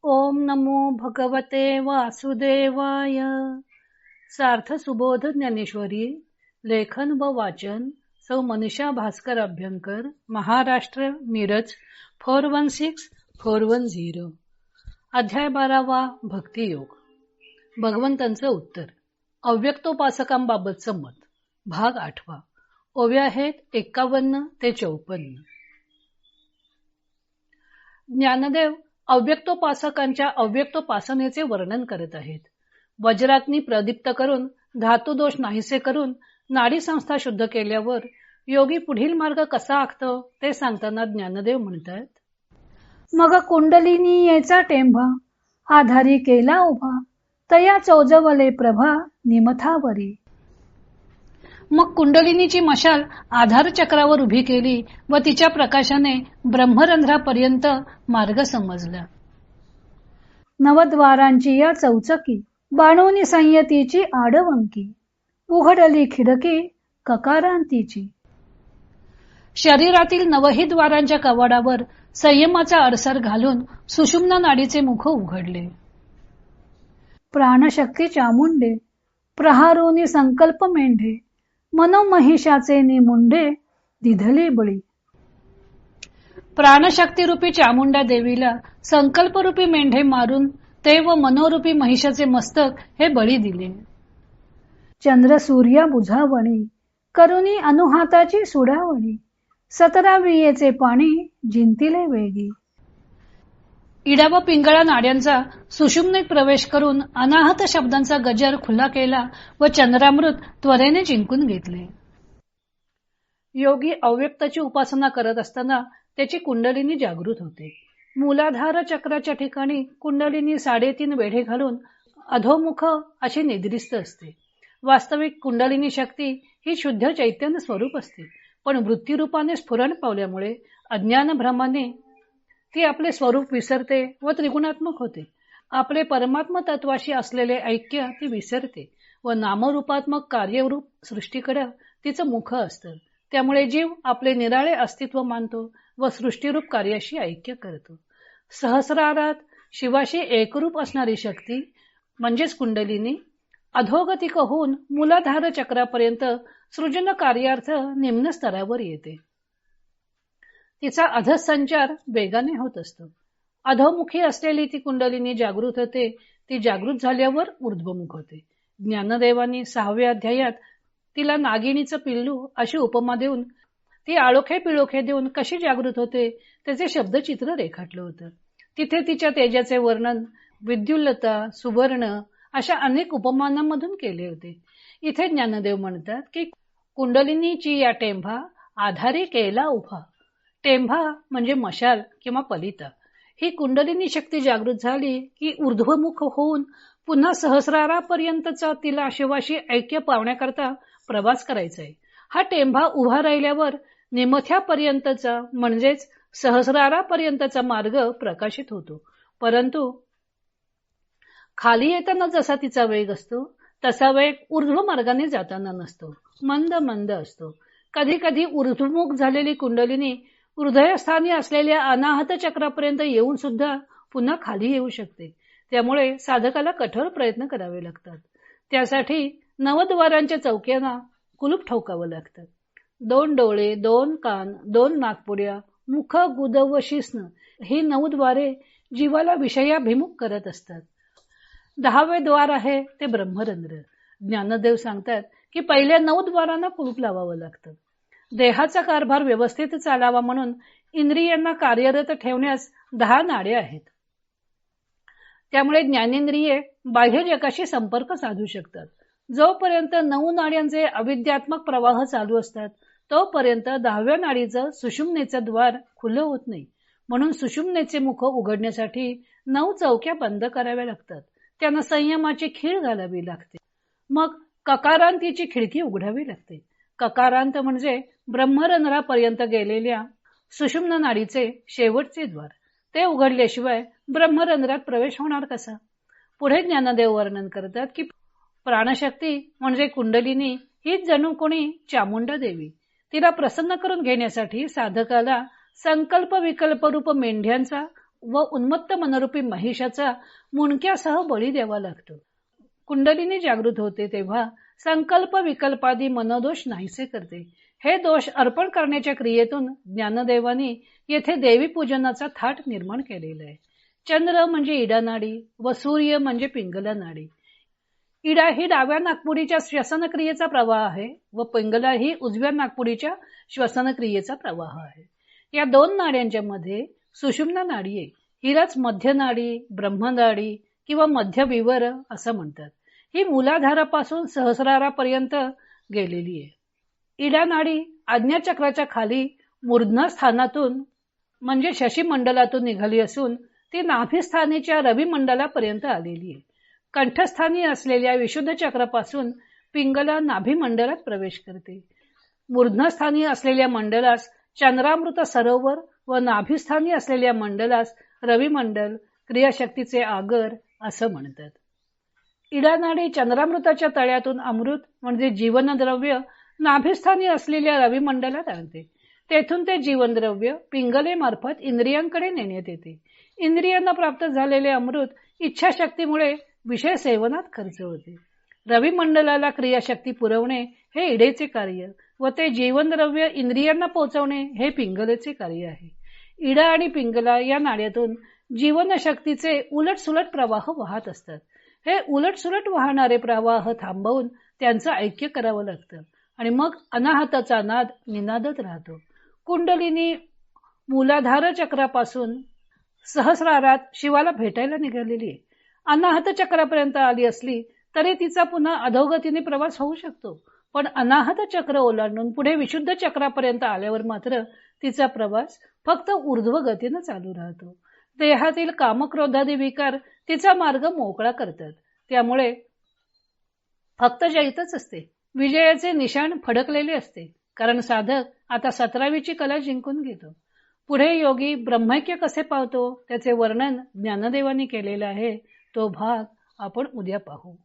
ओम नमो भगवते वासुदेवाय. सार्थ सुबोध ज्ञानेश्वरी. लेखन व वाचन सौ मनीषा भास्कर अभ्यंकर, महाराष्ट्र, मिरज 416410. अध्याय 12वा. भक्तियोग. भगवंतांचं उत्तर. अव्यक्तोपासकांबाबतचं मत. भाग 8. ओव्या आहेत 51 ते 54. ज्ञानदेव अव्यक्तोपासकांच्या अव्यक्तोपासनेचे वर्णन करत आहेत. वज्राग्नी प्रदीप्त करून धातुदोष नाहीसे करून नाडी संस्था शुद्ध केल्यावर योगी पुढील मार्ग कसा आखतो ते सांगताना ज्ञानदेव म्हणतात, मग कुंडलिनी येचा टेंभा आधारी केला उभा तया चौजवले प्रभा निमथावरी. मग कुंडलिनीची मशाल आधार चक्रावर उभी केली व तिच्या प्रकाशाने ब्रह्मरंध्रापर्यंत मार्ग समजला. नवद्वारांची या चौचकी बाणोनी संयतीची आडवंकी उघडली खिडकी ककारांतीची. शरीरातील नवही द्वारांच्या कवाडावर संयमाचा अडसर घालून सुषुम्ना नाडीचे मुख उघडले. प्राणशक्ती चामुंडे प्रहारोनी संकल्प मेंढे मनोमहिषाचे निमुंडे दिधले बळी. प्राणशक्तीरूपी चामुंडा देवीला संकल्परूपी मेंढे मारून ते व मनोरूपी महिषाचे मस्तक हे बळी दिले. चंद्र सूर्या बुझावणी करुणी अनुहाताची सुडावणी 17 वियेचे पाणी जिंतिले वेगी. इडा व पिंगळा नाड्यांचा सुषुम्नेत प्रवेश करून अनाहत शब्दांचा गजर खुला केला व चंद्रामृत त्वरेने जिंकून घेतले. योगी अव्यक्ताची उपासना करत असताना त्याची कुंडलिनी जागृत होते. मूलाधार चक्राच्या ठिकाणी कुंडलिनी 3.5 वेढे घालून अधोमुख अशी निद्रिस्त असते. वास्तविक कुंडलिनी शक्ती ही शुद्ध चैतन्य स्वरूप असते, पण वृत्तीरूपाने स्फुरण पावल्यामुळे अज्ञान भ्रमाने ती आपले स्वरूप विसरते व त्रिगुणात्मक होते. आपले परमात्म तत्वाशी असलेले ऐक्य ती विसरते व नामरूपात्मक कार्यरूप सृष्टीकडे तिचं मुख असतं. त्यामुळे जीव आपले निराळे अस्तित्व मानतो व सृष्टीरूप कार्याशी ऐक्य करतो. सहस्रारात शिवाशी एकरूप असणारी शक्ती म्हणजेच कुंडलिनी अधोगतिक होऊन मूलाधार चक्रापर्यंत सृजन कार्यार्थ निम्न स्तरावर येते. तिचा अधःसंचार वेगाने होत असतो. अधोमुखी असलेली ती कुंडलिनी जागृत होते. ती जागृत झाल्यावर ऊर्ध्वमुख होते. ज्ञानदेवांनी 6व्या अध्यायात तिला नागिनीचं पिल्लू अशी उपमा देऊन ती आळोखे पिळोखे देऊन कशी जागृत होते त्याचे शब्दचित्र रेखाटलं होतं. तिथे तिच्या तेजाचे वर्णन विद्युल्लता, सुवर्ण अशा अनेक उपमानांमधून केले होते. इथे ज्ञानदेव म्हणतात की कुंडलिनीची या टेंभा आधारी केला उभा. टेंभा म्हणजे मशाल किंवा पलिता. ही कुंडलिनी शक्ती जागृत झाली की ऊर्ध्वमुख होऊन पुन्हा सहस्रारापर्यंतचा तिला शिवाशी ऐक्य पावण्याकरता प्रवास करायचा आहे. हा टेंभा उभा राहिल्यावर निमथ्यापर्यंतचा म्हणजेच सहस्रारापर्यंतचा मार्ग प्रकाशित होतो. परंतु खाली येताना जसा तिचा वेग असतो तसा वेग ऊर्ध्व मार्गाने जाताना नसतो, मंद मंद असतो. कधी कधी ऊर्ध्वमुख झालेली कुंडलिनी हृदयस्थानी असलेल्या अनाहत चक्रापर्यंत येऊन सुद्धा पुन्हा खाली येऊ शकते. त्यामुळे साधकाला कठोर प्रयत्न करावे लागतात. त्यासाठी नवद्वारांच्या चौक्यांना कुलूप ठोकावं लागतं. 2 डोळे, 2 कान, 2 नाकपुड्या, मुख, गुद व शिस्न ही 9 द्वारे जीवाला विषयाभिमुख करत असतात. 10वे द्वार आहे ते ब्रह्मरंध्र. ज्ञानदेव सांगतात की पहिल्या 9 द्वारांना कुलूप लावावं लागतं. देहाचा कारभार व्यवस्थित चालावा म्हणून इंद्रियांना कार्यरत ठेवण्यास 10 नाड्या आहेत. त्यामुळे ज्ञानेंद्रिये बाह्य जगाशी संपर्क साधू शकतात. जोपर्यंत 9 नाड्यांचे अविद्यात्मक प्रवाह चालू असतात तोपर्यंत 10व्या नाडीचं सुषुम्नेचं द्वार खुलं होत नाही. म्हणून सुषुम्नेचे मुख उघडण्यासाठी 9 चौक्या बंद कराव्या लागतात. त्यांना संयमाची खीळ घालावी लागते. मग ककारांतीची खिडकी उघडावी लागते. ककारांत म्हणजे ब्रह्मरंध्रापर्यंत गेलेल्या सुषुम्न नाडीचे शेवटचे द्वार. ते उघडल्याशिवाय ब्रह्मरंध्रात प्रवेश होणार कसा? पुढे ज्ञानदेव वर्णन करतात की प्राणशक्ती म्हणजे कुंडलिनी हीच जणू कोणी चामुंडा देवी. तिला प्रसन्न करून घेण्यासाठी साधकाला संकल्प विकल्प रूप मेंढ्यांचा व उन्मत्त मनरूपी महिषाचा मुंडक्यासह बळी द्यावा लागतो. कुंडलिनी जागृत होते तेव्हा संकल्प विकल्पादी मनोदोष नाहीसे करते. हे दोष अर्पण करण्याच्या क्रियेतून ज्ञानदेवानी येथे देवी पूजनाचा थाट निर्माण केलेला आहे. चंद्र म्हणजे इडा नाडी व सूर्य म्हणजे पिंगला नाडी. इडा ही डाव्या नागपुडीच्या श्वसनक्रियेचा प्रवाह आहे व पिंगला ही उजव्या नागपुडीच्या श्वसनक्रियेचा प्रवाह आहे. या दोन नाड्यांच्या मध्ये सुषुम्ना नाडी आहे. हिलाच मध्य नाडी, ब्रह्मनाडी किंवा मध्य विवर असं म्हणतात. ही मूलाधारापासून सहस्रारापर्यंत गेलेली आहे. इडा नाडी आज्ञाचक्राच्या खाली मूर्धना स्थानातून म्हणजे शशीमंडलातून निघाली असून ती नाभिस्थानीच्या रविमंडलापर्यंत आलेली आहे. कंठस्थानी असलेल्या विशुद्ध चक्रापासून पिंगला नाभिमंडलात प्रवेश करते. मूर्धनास्थानी असलेल्या मंडलास चंद्रामृत सरोवर व नाभिस्थानी असलेल्या मंडलास रविमंडल, क्रियाशक्तीचे आगर असं म्हणतात. इडा नाडी चंद्रामृताच्या तळ्यातून अमृत म्हणजे जीवनद्रव्य नाभिस्थानी असलेल्या रविमंडलात आणते. तेथून ते जीवनद्रव्य पिंगलेमार्फत इंद्रियांकडे नेण्यात येते. इंद्रियांना प्राप्त झालेले अमृत इच्छाशक्तीमुळे विषय सेवनात खर्च होते. रविमंडलाला क्रियाशक्ती पुरवणे हे इडेचे कार्य व ते जीवनद्रव्य इंद्रियांना पोहोचवणे हे पिंगलेचे कार्य आहे. इडा आणि पिंगला या नाड्यातून जीवनशक्तीचे उलटसुलट प्रवाह वाहत असतात. हे उलटसुलट वाहणारे प्रवाह थांबवून त्यांचं ऐक्य करावं लागतं आणि मग अनाहताचा नाद निनादत राहतो. कुंडलिनी मूलाधार चक्रापासून सहस्रारात शिवाला भेटायला निघालेली आहे. अनाहत चक्रापर्यंत आली असली तरी तिचा पुन्हा अधोगतीने प्रवास होऊ शकतो, पण अनाहत चक्र ओलांडून पुढे विशुद्ध चक्रापर्यंत आल्यावर मात्र तिचा प्रवास फक्त ऊर्ध्व गतीनं चालू राहतो. देहातील कामक्रोधादी विकार तिचा मार्ग मोकळा करतात. त्यामुळे फक्त जयतच असते. विजयाचे निशाण फडकलेले असते, कारण साधक आता 17वीची कला जिंकून घेतो. पुढे योगी ब्रह्मैक्य कसे पावतो त्याचे वर्णन ज्ञानदेवानी केलेले आहे. तो भाग आपण उद्या पाहू.